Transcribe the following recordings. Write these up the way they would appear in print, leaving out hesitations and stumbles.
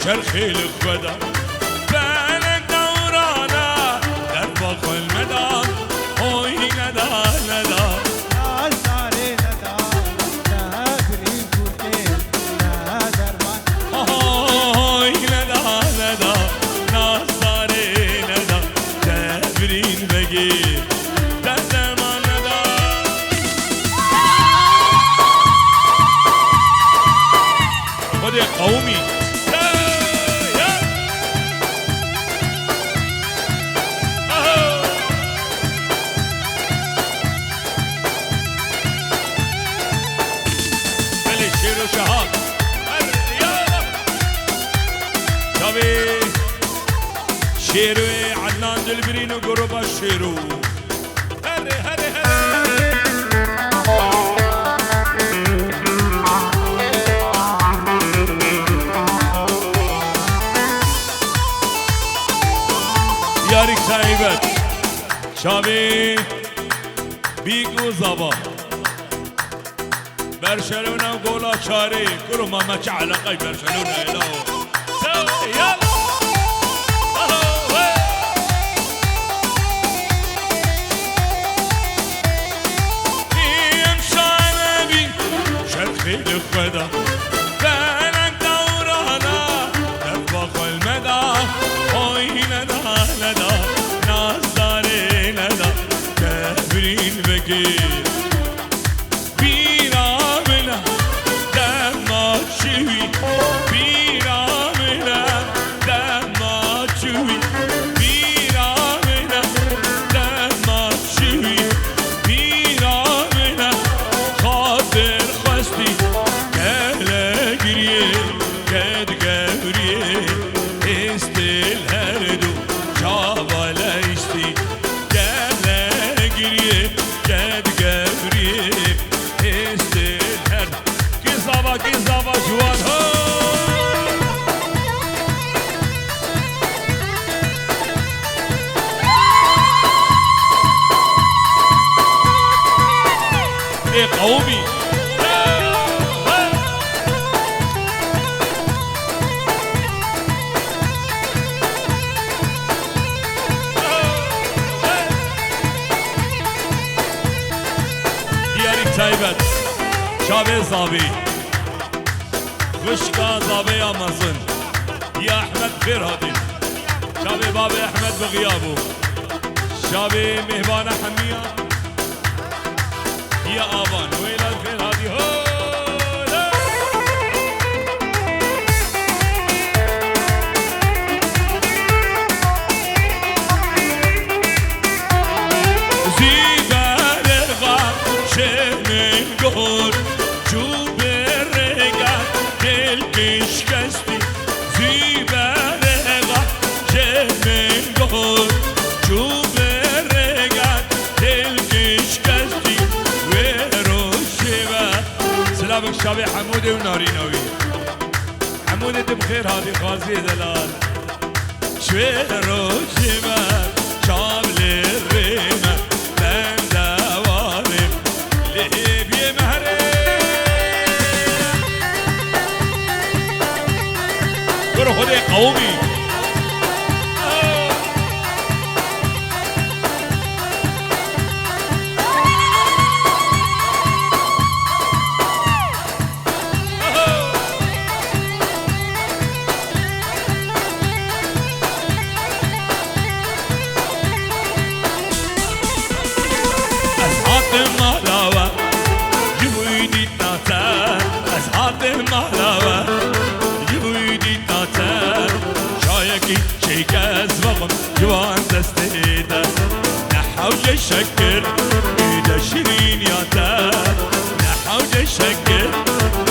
شرخي الغدا فانا دورانا دربخ المدى هوي ندى ندى نازاري ندى نادري كوتين نادرمان هوي ندى ندى نازاري ندى تبرين بقي درمان ندى خذ يا قومي شهاد شبي شيروي عدنان دلبرين وقرب الشيرو هري هري هري ياريك سايبت شبي بيقو زبا برشلونة وقولا شاري كرو ما ماتش علاقة برشلونة إلهو سوي يلا يمشي بي شرخي الغدا فانا دورانا دربخ المدى هوي ندى ندى نازاري ندى كابرين بقير قومي دياري تايبت شابي زابي وشكا زابي امازن يا احمد خير هادي شابي بابي احمد بغيابه شابي مهبانه حميه يا آبان ويلا الخير هادي هولا زيبالغا شمن قهر جوب الرقا دلكش كستي زيبالغا شمن قهر جوب سلامك شابي حمودي ونارينوي حمودي بخير هادي غازي دلال شويرو شمال شامل الريمة من دوارم لهيبي مهرم برو خدي قومي بخون جوان دستیده نحوج شکر ایده شیرین یاده نحوج شکر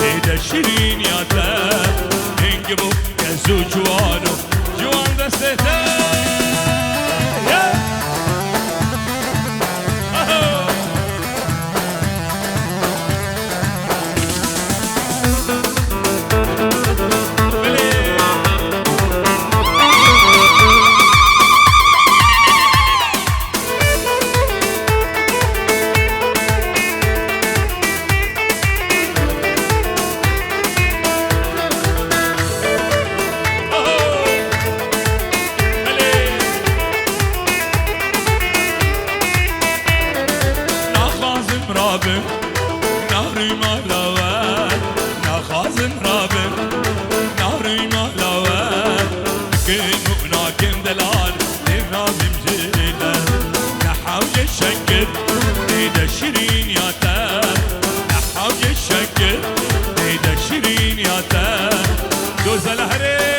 ایده شیرین یاده اینگه بو گزو جوانو جوان دستیده نهری مالوان نخازن رابن نهری مالوان كنونا كن دلال نرابم جيلا نحاوج الشكر ايدا شيرين ياتا نحاوج الشكر ايدا شيرين ياتا دوز الهري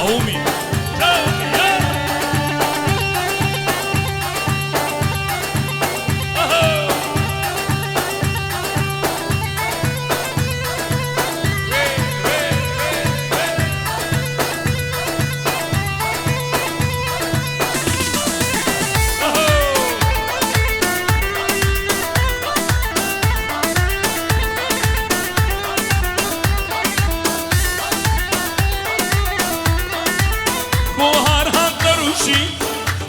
قومي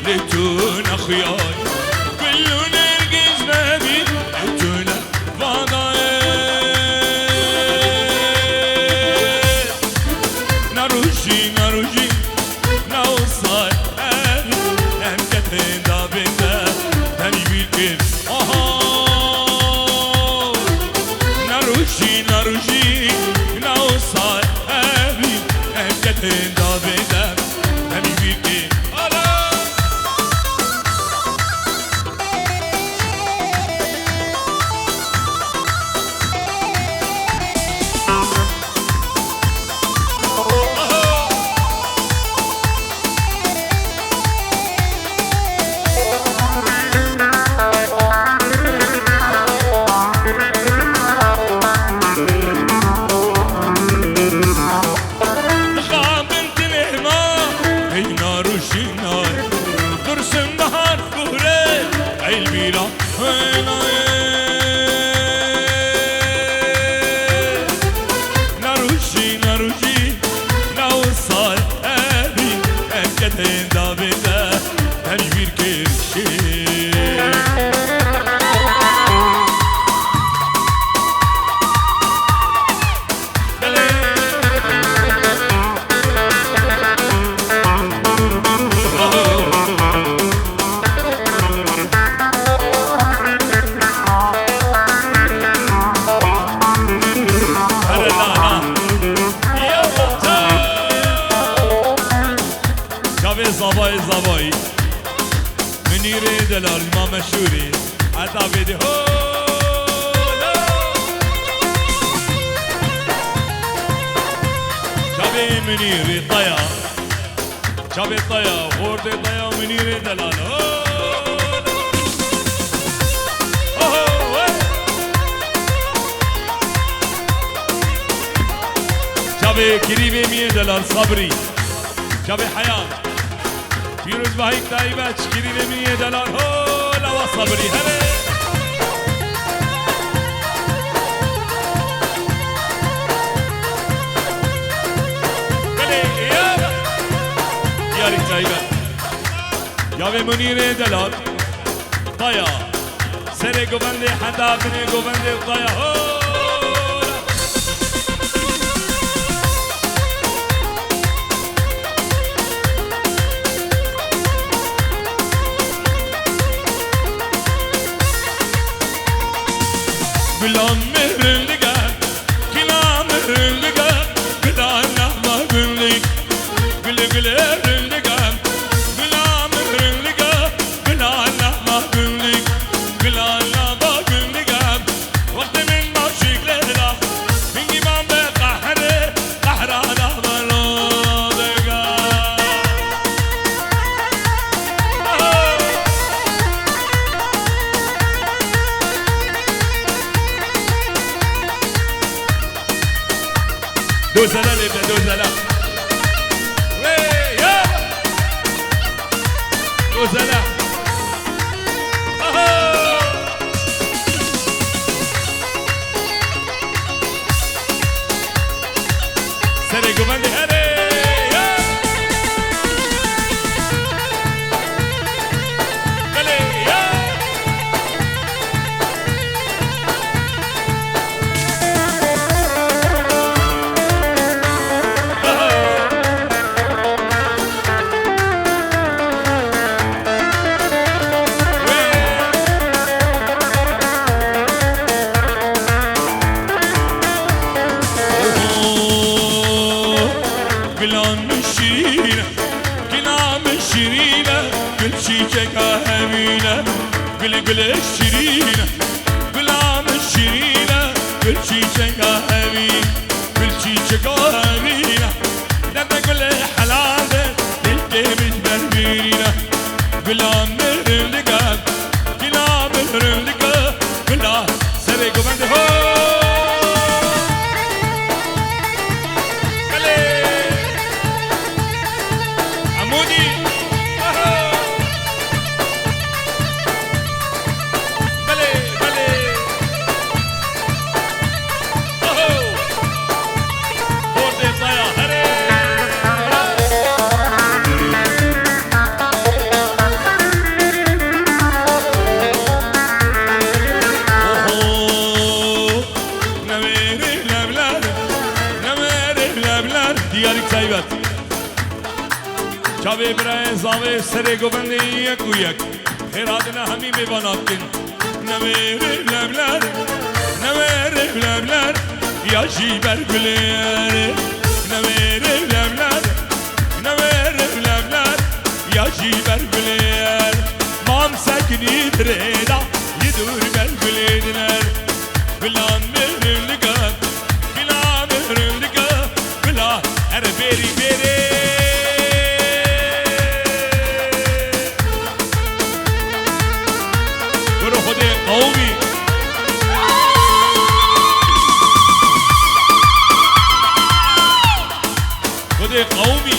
لتونا خياي كلو نرقز نبي لتونا فضاي نروجي نروجي نوصل أبي هم كترين دابندا هني بيركب نروجي نروجي نوصل أبي هم كترين دابندا هني بيركب نروجي نروجي نوصل أبي أكدين دابدا تنبير كرشي زبای زبای منیر دلال ما مشهوری عطا بیدی شبی منیر طیا شبی طیا خورد طیا منیر دلال شبی کریبی میر دلال صبری شبی حیات فیروز بهایی تایبه چکیری نمیه دلال هو لوا صبری هله یاری تایبه یا به منیر دلال طایا سر گوبنده حدا بنی گوبنده طایا هو بلان مهرن لگا کلا مهرن لگا بلا نحما بنلی دوزلا لبدا دوزلا ويا دوزلا سري قبندي هري قل الشرينة قلام الشرينة قل شيشة قهوين قل شيشة قهوينة لما قل حلالة تلقي مش بربينة قلام نرلقا قلام نرلقا قلام سرقوا بند هو عمودي شبه برای زاوی سر گوبندی یک و یک خیراتنا همی میبانات کن نمیره لبلر نمیره لبلر یا جیبر گلیر نمیره لبلر نمیره لبلر یا جیبر گلیر مام سکنی دریدا یدور بر گلیدنر بلان میرم لگا بلان میرم لگا بلا ار بری بری قومي خذي قومي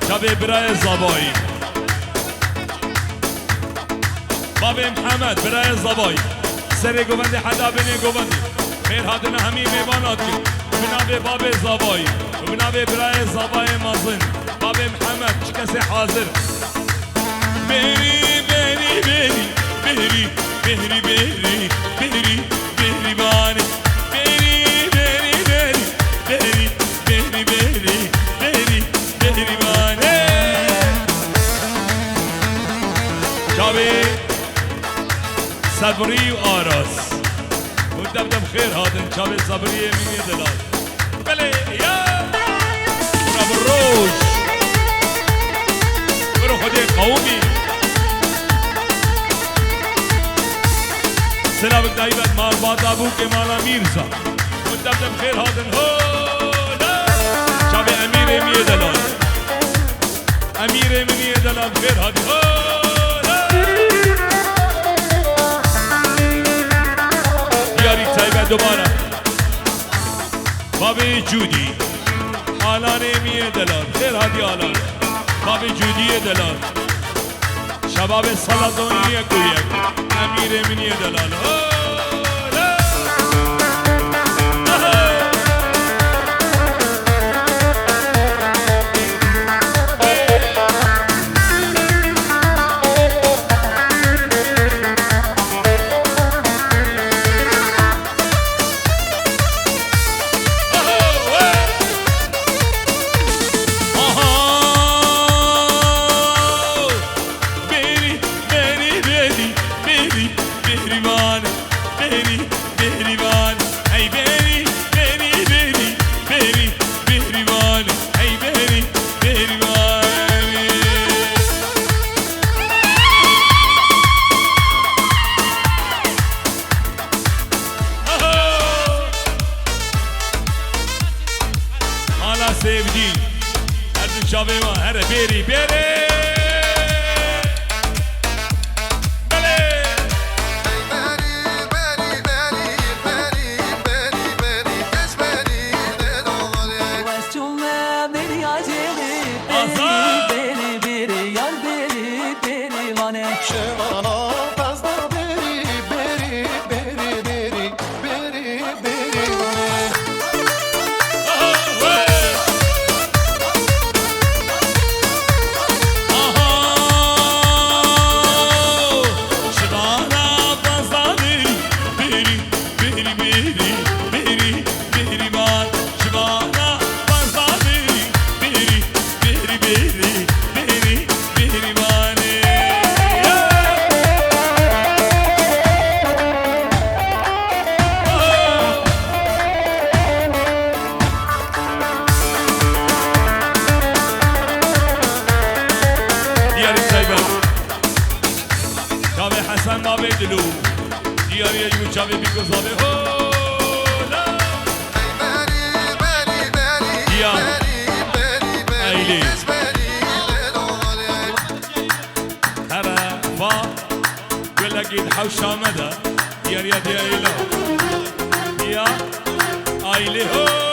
شبه برای زبایی باب محمد برای زبایی سر گوبندی حدا بینی گوبندی خیر هادن همی میبانات کن بنابه باب زبایی بنابه برای زبای مازن باب محمد چه کسی حاضر بری بری بری بری بری بری بری بری بانی بری بری بری بری بری بری بری بری بانی شبه صبری و آراس مدبدب خیر هادن شبه صبری میمی دلال بله یا برو بروش برو خودی قومی سلام دایبت مال بادابو که مالا میرزا مدبدب خیر هادن هولا شبه امیر میمی دلال امیر میمی دلال خیر هادن هولا دوباره بابی جودی آلانه میه دلال خیر هادی آلان بابی جودی دلال شباب سلطانی یک و یک امیر منی دلال سيفدين هر شابه ما هر بيري بيري حسن ما بدلو دیاری یو چاوی بیگو زاوی هولا دیا ایلی هره فا گلگید حوشا مده دیاری دیا ایلا دیا ایلی هولا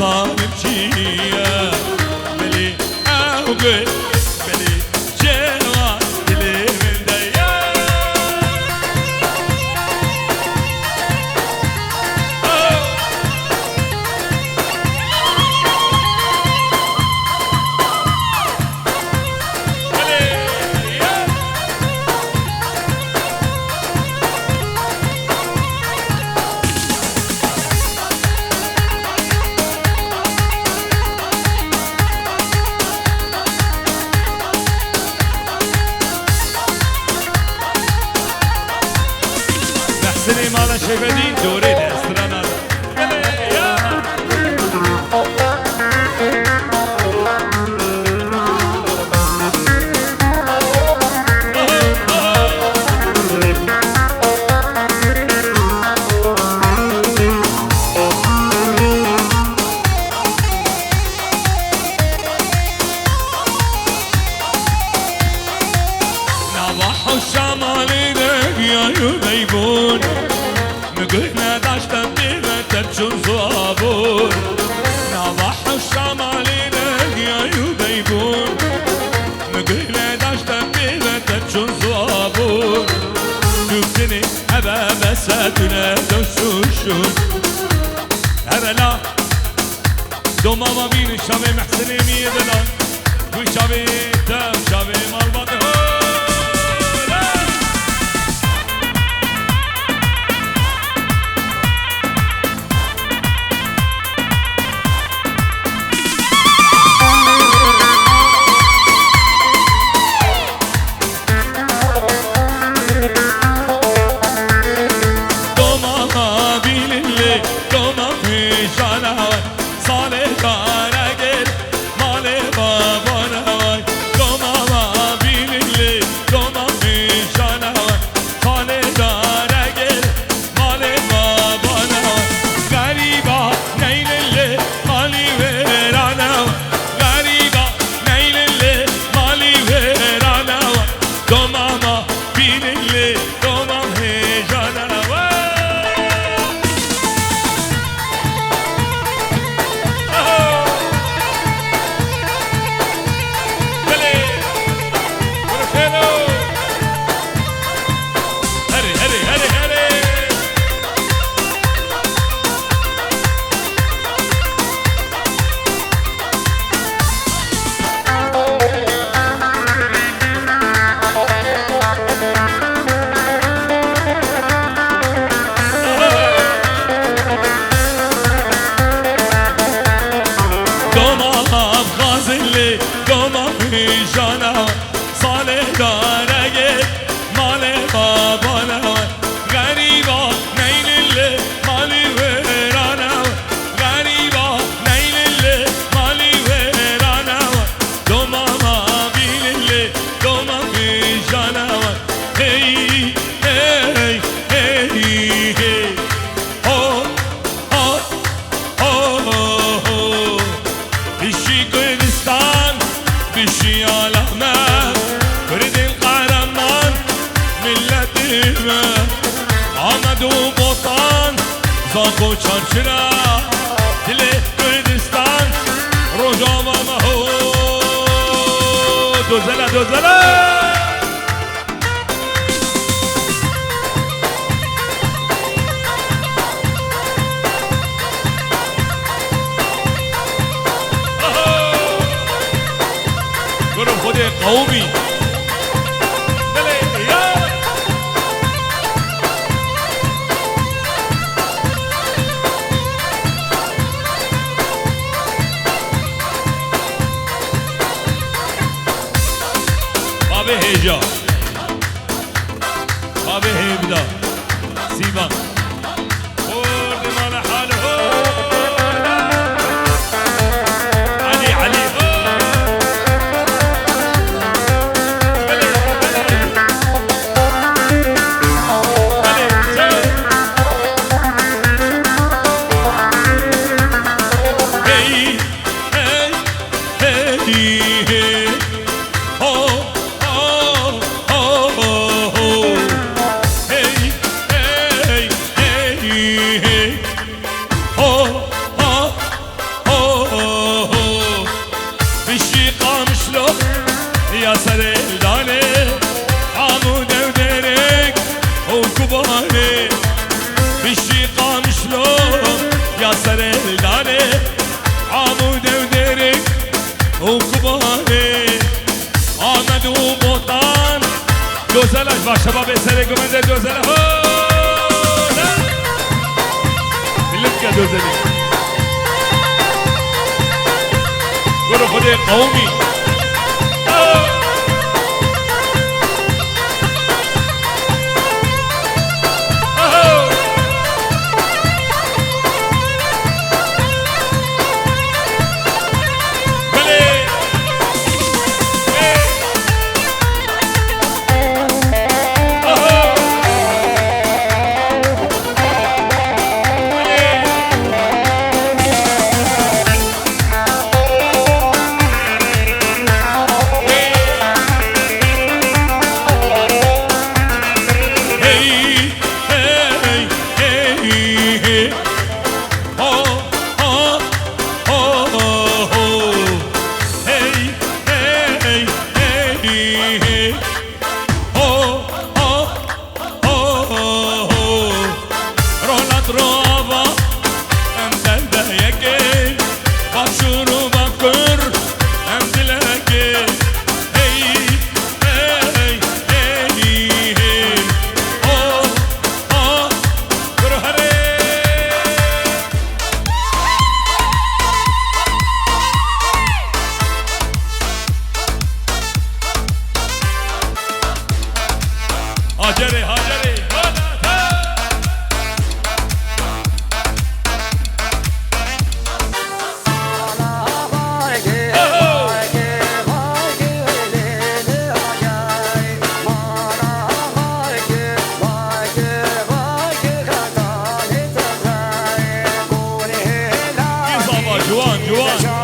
ظالم شيا بلي أوقف بلي جوا بلي من ديا سنی مالا شبدی دوره دسترانا نواح الشمالي دقيا يذيبون قلنا داشتم بيبتر شون صابون نواح الشمالي دقيا يذيبون قلنا داشتم بيبتر شون صابون دوبتني هبا بساتنا دوشوشون هذا لا دوما ما بين الشامي محسني ميدلان وشامي تم شامي مربطه باکو چارچنا دل کردستان روزاما مهو دوزلا دوزلا گروه خود قومی بابه هیجا بابه هیبدا سیبان خورد مال حاله علي علي يا سرداني عمود ودرك وكباني بالشيقة مشلون يا سرداني عمود ودرك وكباني آمد ومطان دوزلش با شباب سرگو منده دوزله بلد دوزلی گروه خود قومی هاجري هاجري جوان جوان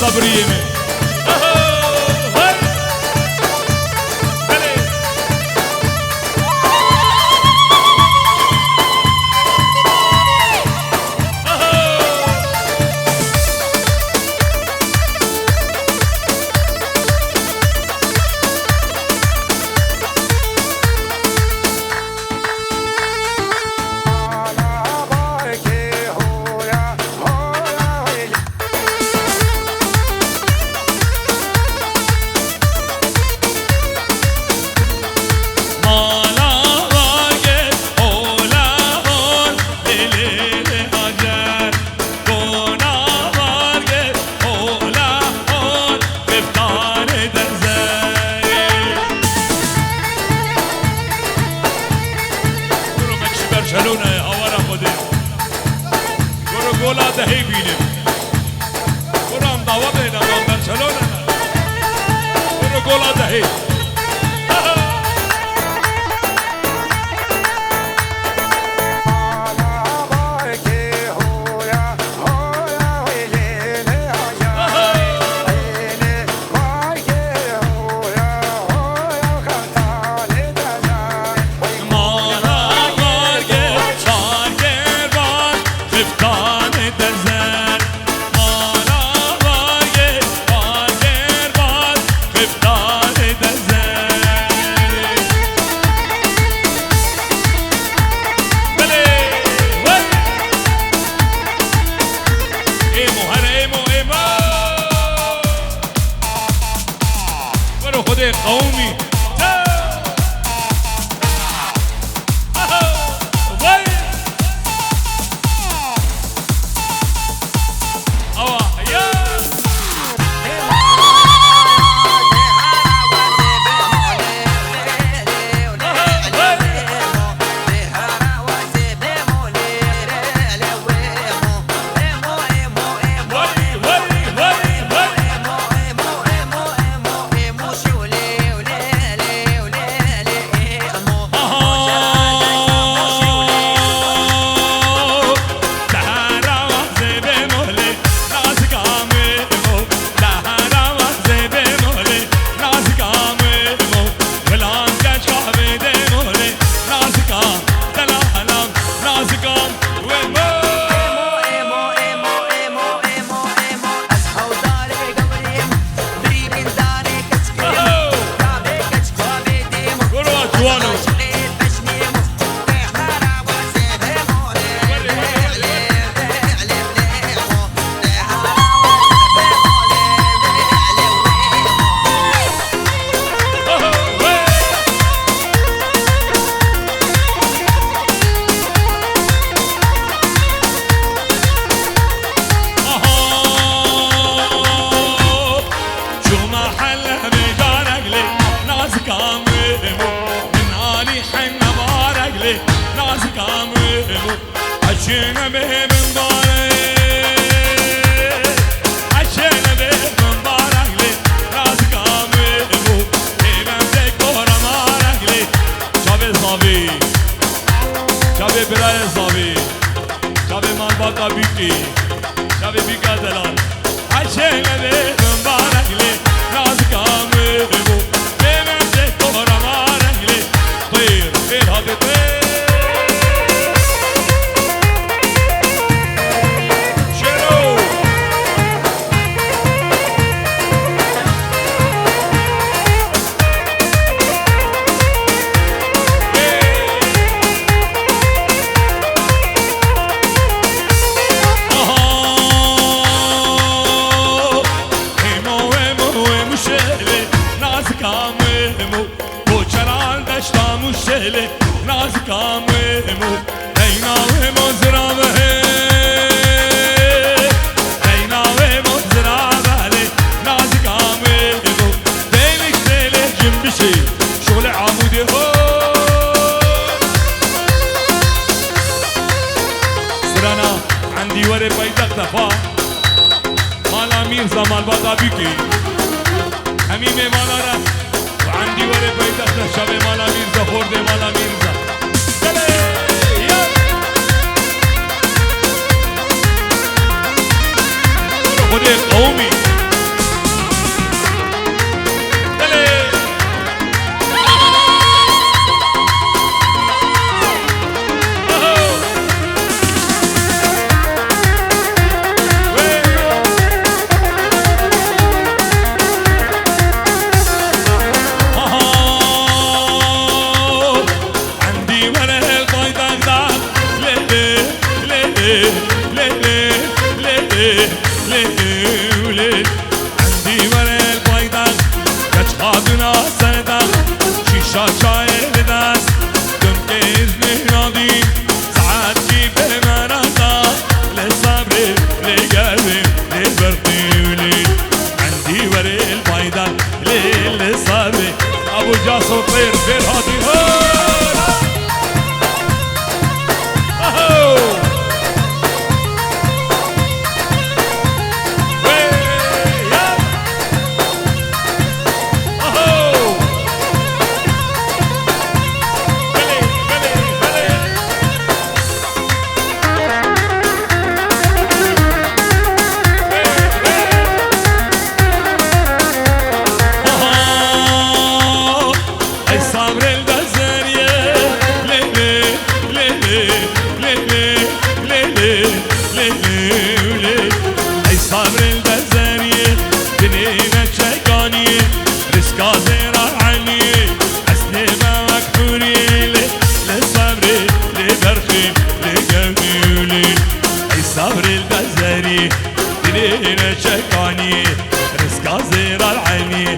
صبريني گولا دهی بینیم برام دعوت اینم من برچلونه برو گولا دهی قومي ليلي ای صبر البزریه دنینا چکانیه رزقا زیرا عنیه اصلی ما مکبوریه لصبر لبرخی لگمیولی ای صبر البزریه دنینا چکانیه رزقا زیرا عنیه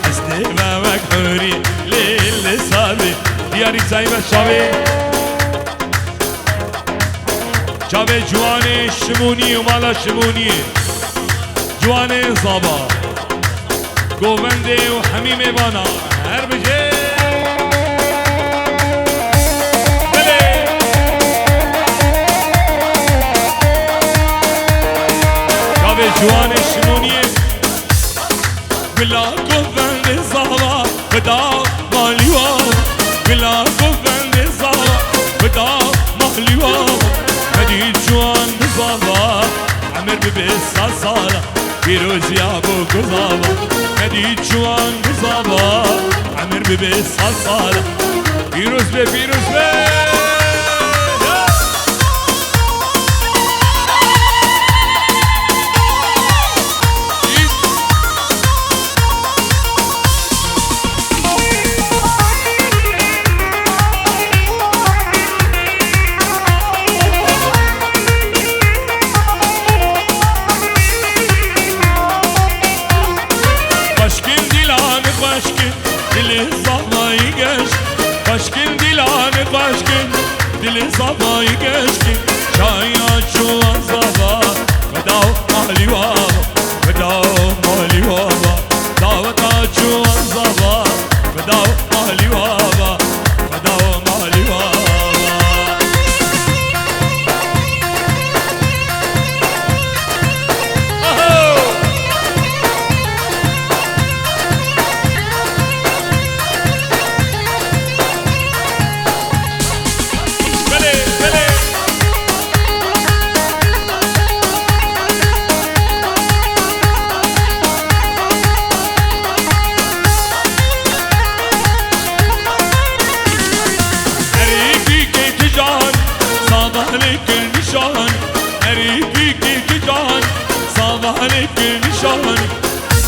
اصلی ما مکبوریه لصبر دیاری زایب شاوی شاوی جوانی شمونی و مالا شمونی جوانی زابا گوونده و همیم بانا هر بجه بله شاوی جوانی شمونی بلا گوونده زابا بدا مالیوا بلا گوونده زابا بدا مالیوا مدید جوان بزابا عمر ببسا سالا پیروزی ابو گزابا مدید جوان بزابا عمر ببسا سالا پیروز به Başkın dilanı başkın dili zavayı geçkin Çaya çuvan zava Vedav mali vava Vedav mali vava Davata çuvan zava Vedav mali vava Vedav mali vava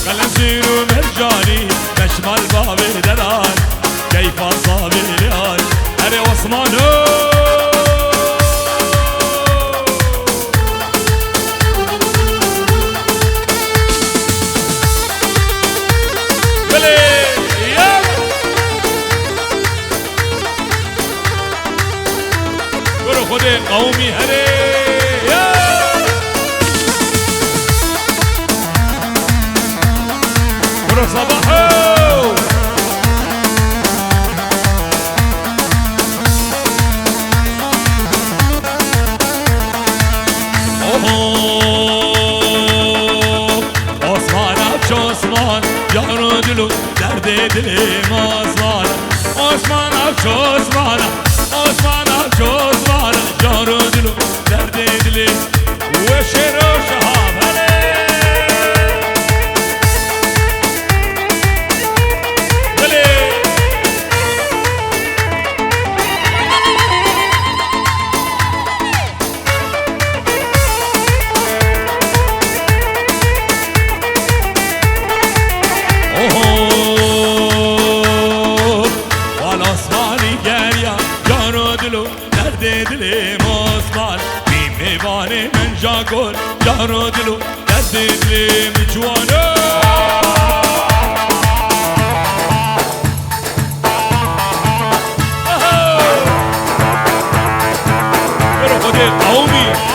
قلزير ومرجاني مشمل باب دلال كيف أصاب الهاج أري وصمانو بلي يا برو خدي قومي هري صباحو Osman Akça Osman Yavru dülü derde dilim Osman Osman Akça Osman Osman Akça Osman Yavru dülü derde dilim Ve şero şahab dilim Osman bir mevane men jagol yaro dilu derd dilim juano pero joder qaumi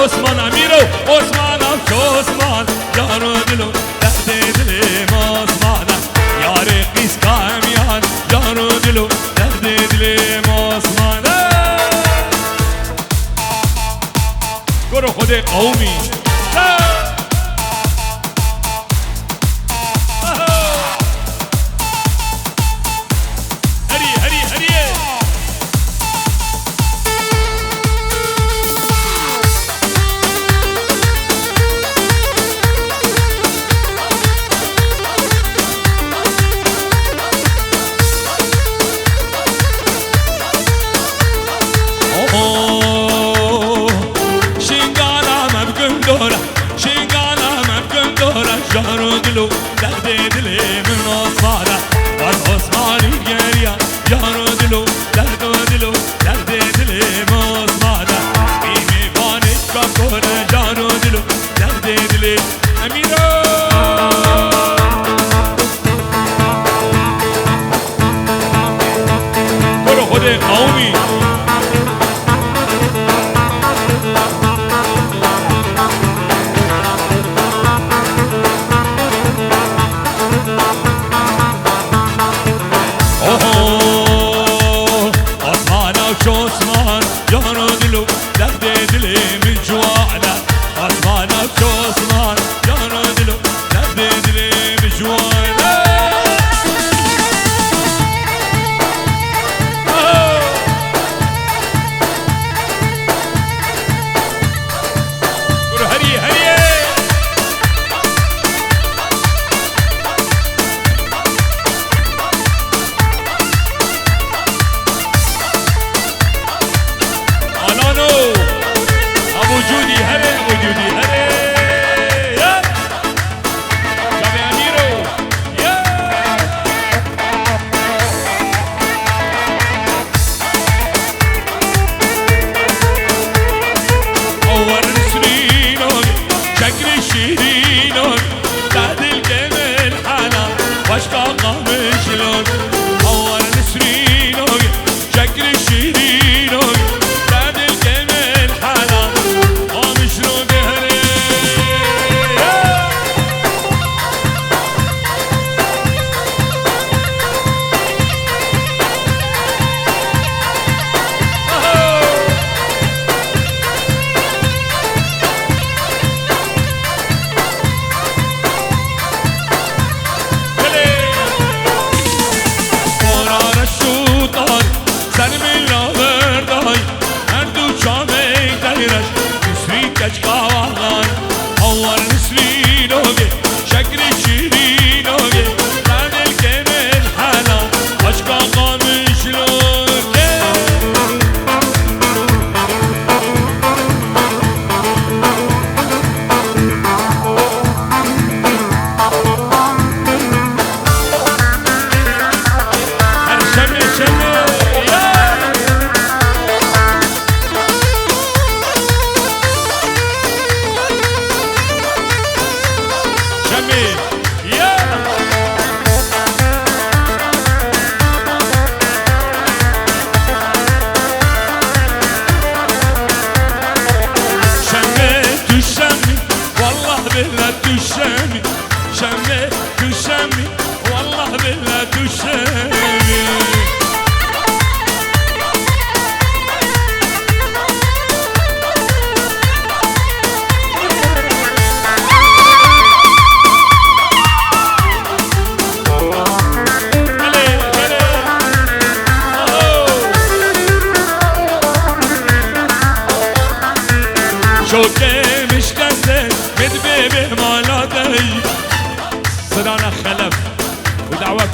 Osman Amiro, Osman Akça Osman Yaro dilu derde dilim Osman'a Yare kıska emyan Yaro dilu derde dilim Osman'a Goro khode qawmi Hari hari hari دلو درد دل من آسمانه از آسمانی گریه یارو دلو درد دل من آسمانه بیمی بانش کا کنه جانو دلو درد دل امیرو برو خود قومی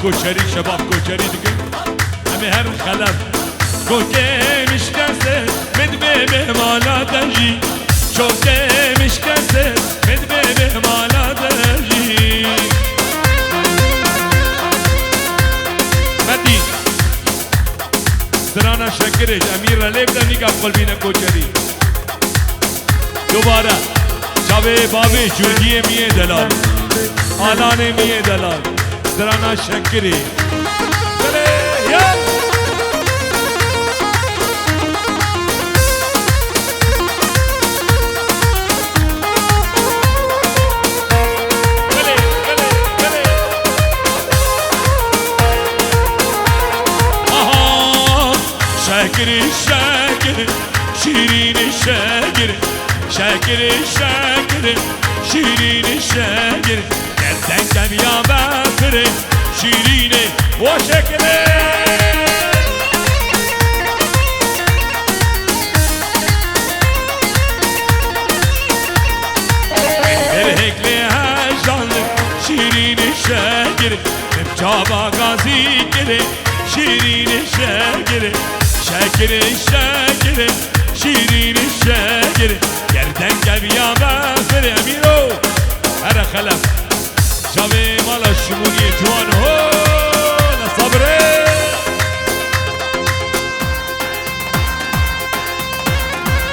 کوچری شباب کوچری دیگه همه هر خلف کوکه میشکسته مد به مالا دجی چوکه میشکسته مد به مالا دجی مدی سرانا شکرش امیر را لیب دنی که قلبین کوچری دوباره شبه بابی جودی میه دلال آلانه میه دلال سرانا شکری بله یا بله بله بله آها شکری شکری شیرین شکری شکری شکری شیرین شکری گردن کم یا بفره شیرینه و شکره در هکل هجانه شیرین شکره نمچابا غازی گره شیرین شکره شکره شکره شیرین شکره گردن کم یا بفره امیرو هر خلف شبه مالا شمونی جوان هو لصبره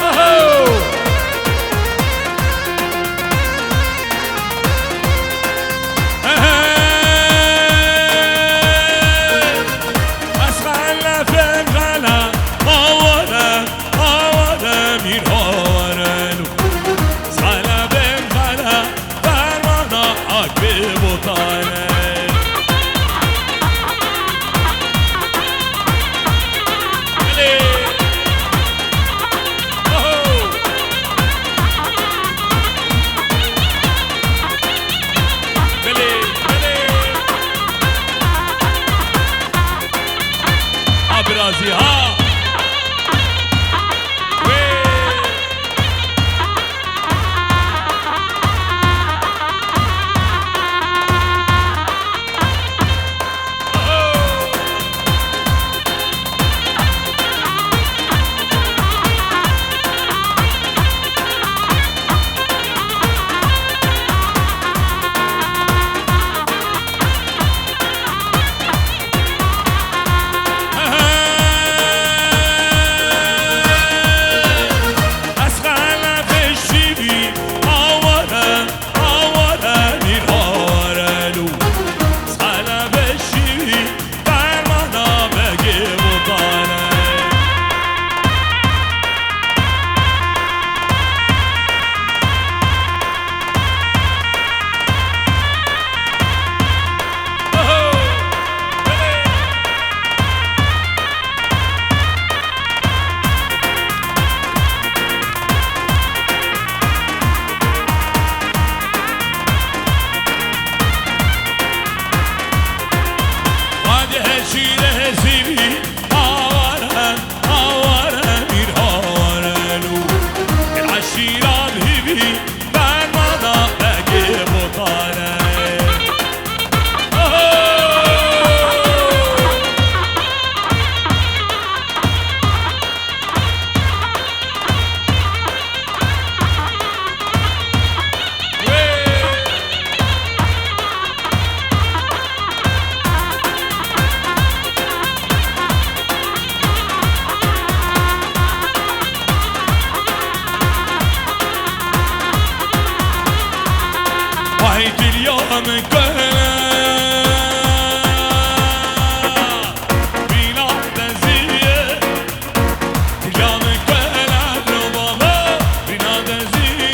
اهو اسخلا فهم غلا آواره آواره میر آوارنو اسخلا فهم غلا فرمانا عقب بطانه بله اوه بله بله ابرازی ها وحيد اليوم بينا تزيه اليوم كلام بابا بينا تزيه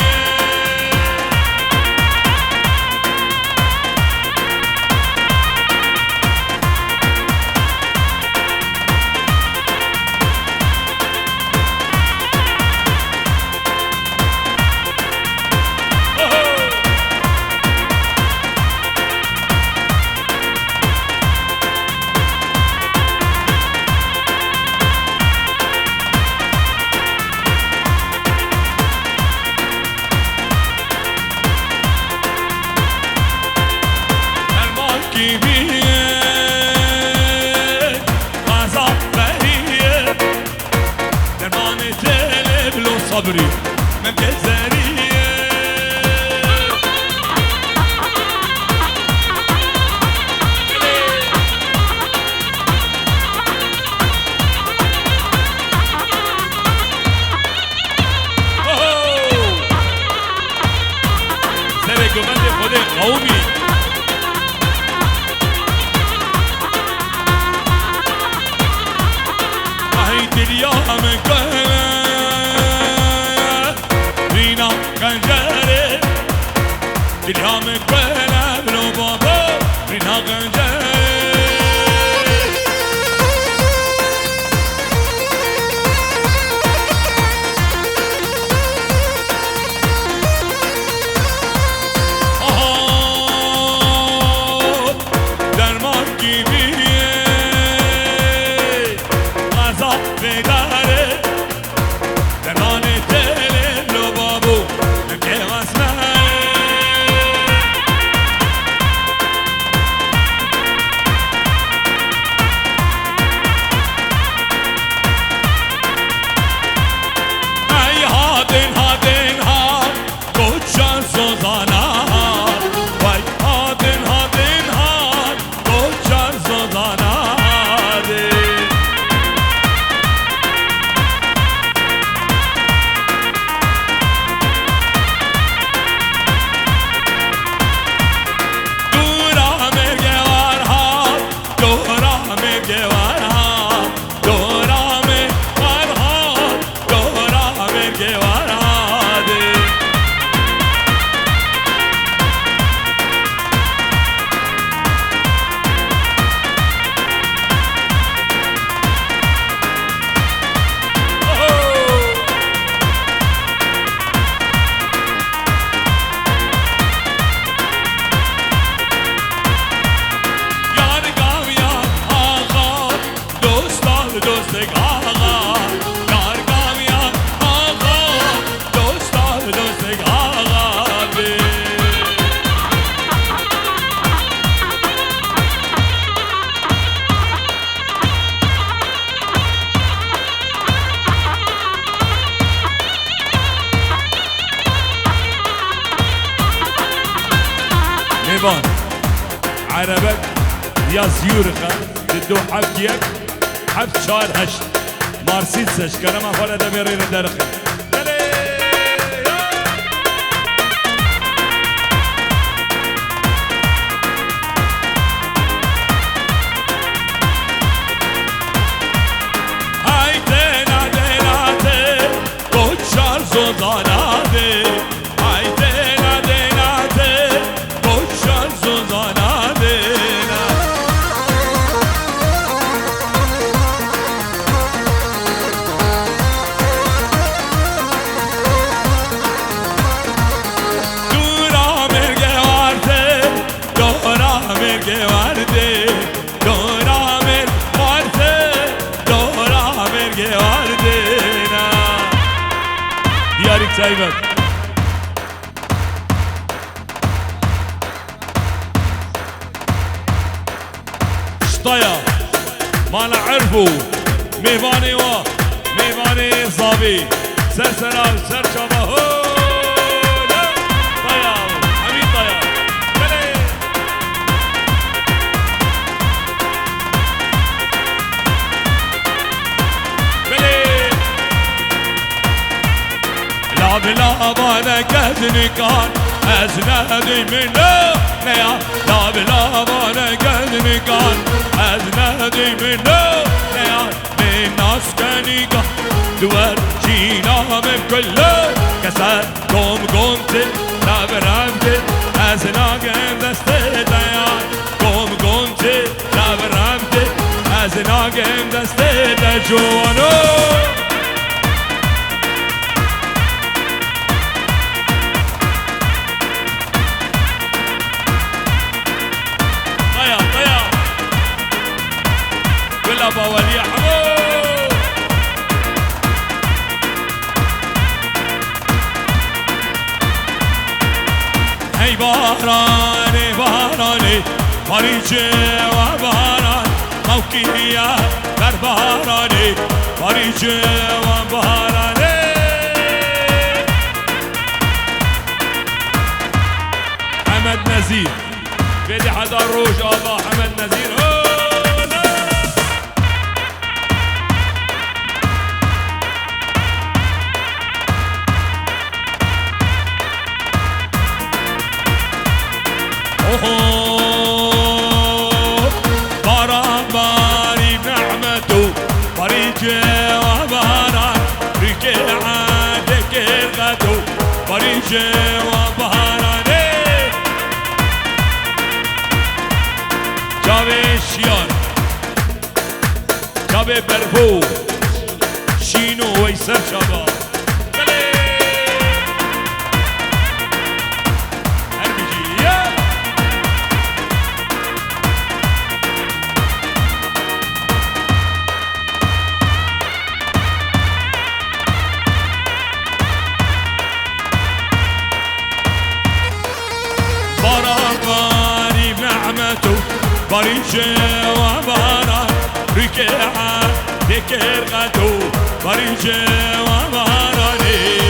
صبري ما بجزريه سر گوند خود قومی وحی دریا همه Gangere, dilhame quella blu babo, rina gangere. Oh, derman gibiye, azap bedare, derman etele blu babo. Hadin ha, koçan sozana, vay hadin آقا یار کامیاب آقا دوستا دوست آقا بی نيفان عربك يا زيورخة تدو حبكيك حبك شار هشت مارسيد سش كرما فالا دميرين درخي هاي تينا تينا تي كوتشار زوزانا دي هاي تينا تينا تي كوتشار زوزانا دينا دورا مرگه وارده دورا مرگه وارده دورا مرگه وارده دورا مرگه وارده دیاری تایبت شطايا ما نعرفو ميفاني ميفاني صابي سرسرال سرشابه هو طيا حميد طيا بلي بلي لا بلا بانا كهدني كان ازنادي من ليا لا بلا بانا كهدني كان ازنادي من ليا من ناس كاني دوار جينا من كله كسر قمت لا برمت ازناقم دسته ديان قمت لا برمت ازناقم دسته دجوانو أبا ولي حمو هي باراني باراني فريجي وباران موكية برباراني فريجي وباراني حمد نزير بدي حدا الروج أبا حمد نزير باران باري بنعمته فريجي وباران ريكي عادك الغدو فريجي وباران جابي شيان جابي برفو شينو ويسر شباب فريجي وباران ريكي عادك الغدو فريجي وباراني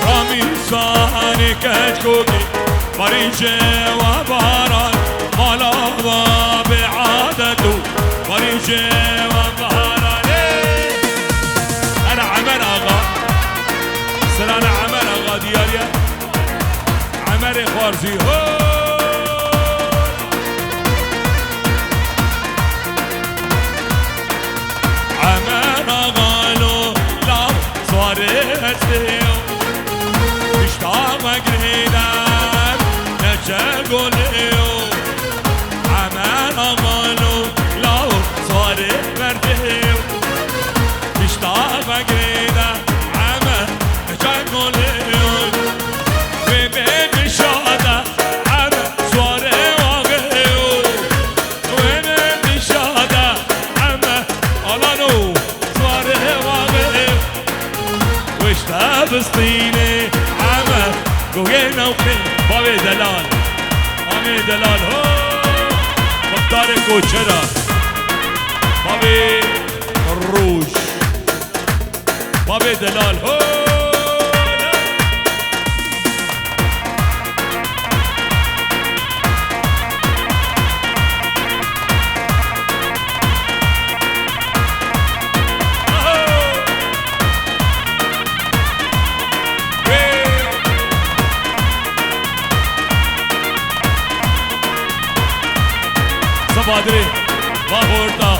رامي صاني كتكوكي فريجي وباران مالا بعادته فريجي وباران أنا عمر أغا سلانة عمر أغا دياليا عمر خوارزي هو عمر أغا لو لا صارتيو اشتاق قريدان نجا قوليو عمر أغا لو لا صارت مرتيو اشتاق قريدان عمر نجا قوليو موقع بابي دلال امي دلال هو مختار کوچرا بابي الروش بابي دلال هو صبادري وهورتا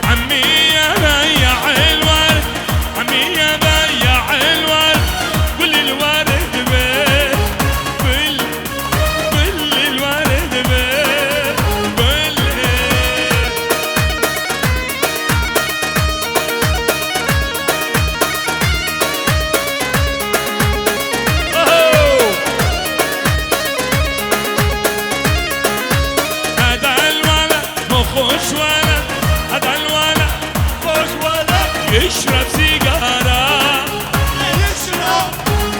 عمي يا بيع الورد عمي يا بيع الورد كل الورد بيه كل الورد بيه كل خوش ولد هذا الولد خوش ولد يشرب سيجارة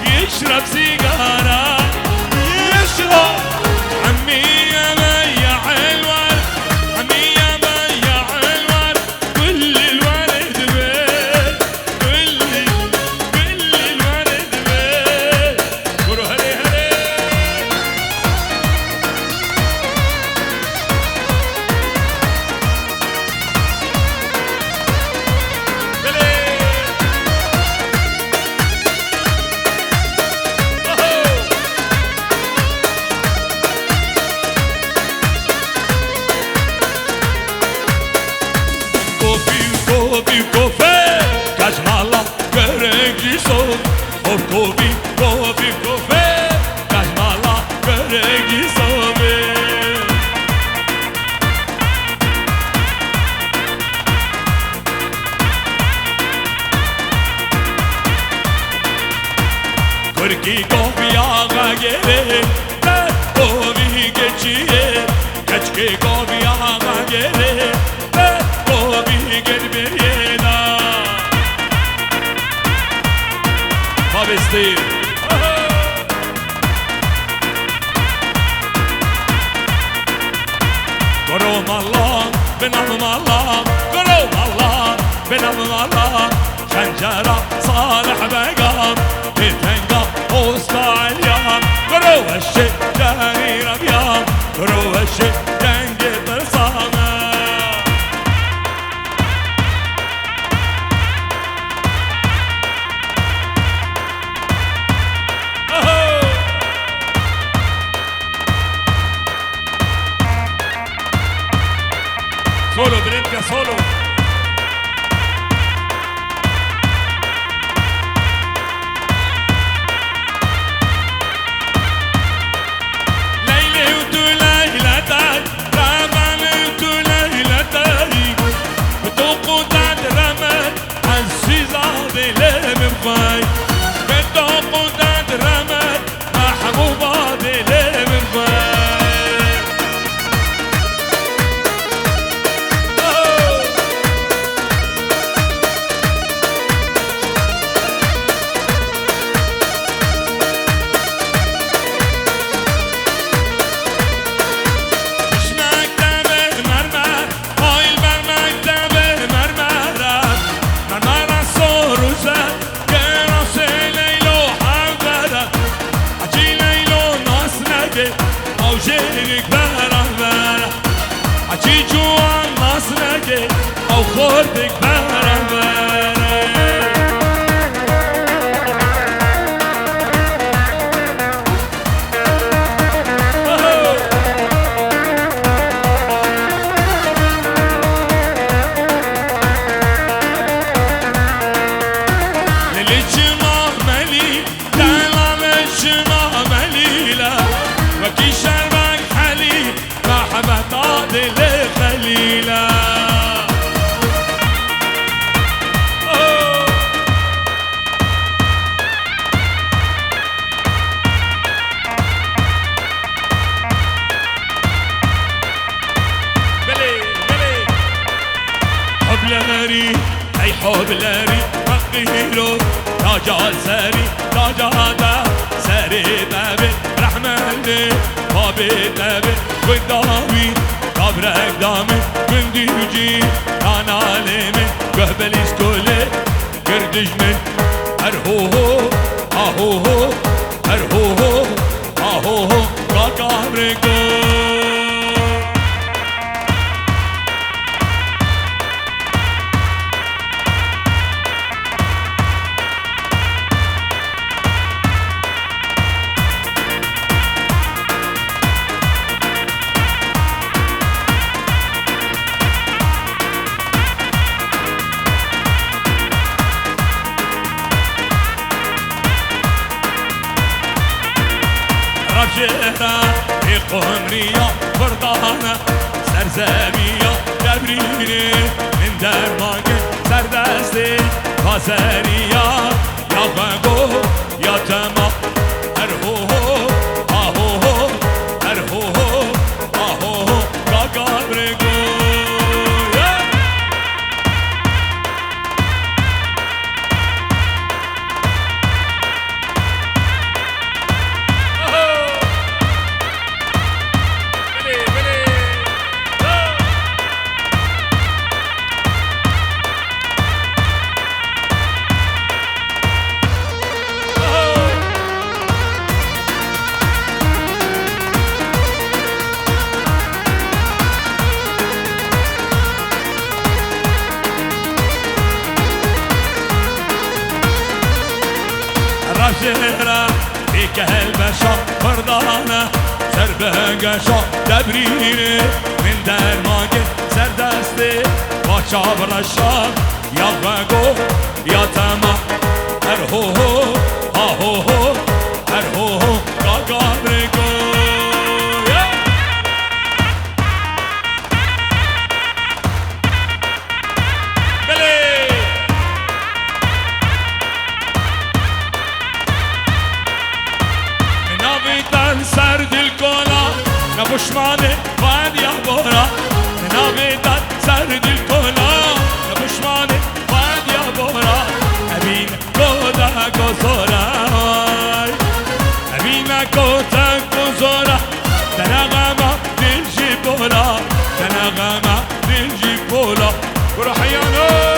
يشرب سيجارة يشرب عمي يا بيع الورد عمي يا بيع الورد كل الورد بيه كل الورد بيه قولوا هري هري Kofi kofe kaçmala gerekli soğuk kofi kofe kaçmala gerekli soğuk Kırki kofi ağa gelir kofi geçiyor Kaçki kofi ağa gelir kofi gelmeye da Babesti Korum Allah benamım Allah Korum Allah benamım Allah Şencera salih begam Bitenga usta alyam Korum eşi cani rabyam Korum eşi dengi tırsana Solo, Brenka, solo. Leyli utu leyletay, Raman utu leyletay. Betoku tad raman, aziz adilim fay. Betoku tad raman, mahbub adilim fay. أو خردك برا للجمع ملي كلام الجمع مليلة وكي شربك حليب رحمة عادل خليلة حبلاري أي حبلاري فقيرو راجع ساري راجع دا ساري دا نبي قدامي قبرك دامي من ديجي انا علمي قهبليس كله قردج من ارهوهو اهوهو ارهوهو اهوهو قاقارقو شهرة قمرية فردانة سرزمية دبريني من درمانك سردستي خزانية يا غنقو يا تما أرهوهو أهوهو أرهوهو أهوهو قاقابرقو شهرة فيك هالبشا فردانة سربهنقشا دبريني من درمانك سردستي باشا برشا يا غنقو يا تما ارهوهو اهوهو ارهوهو قاقابرقو سرد الكولا نبشماني وين يا بورا نبيتك سرد الكولا نبشماني وين يا بورا أبين كودا كوزورا أبين كودا كوزورا تنغما نلجي بولا تنغما نلجي بولا ورحيانو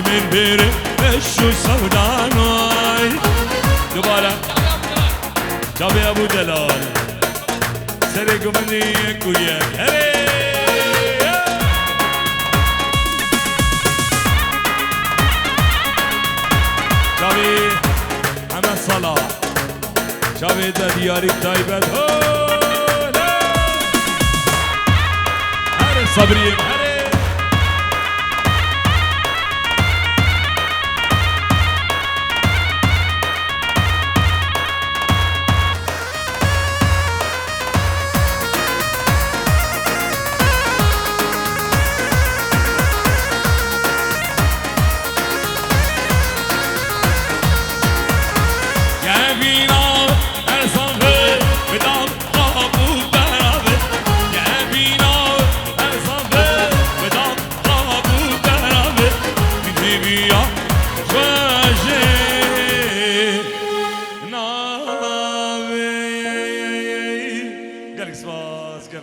من بيري الشو سودانوي دوباره جابي ابو جلال سرقو مني كويا جابي محمد صلاح جابي دياري تايبت هاري صبري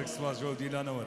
قالك سباس جودي لا نور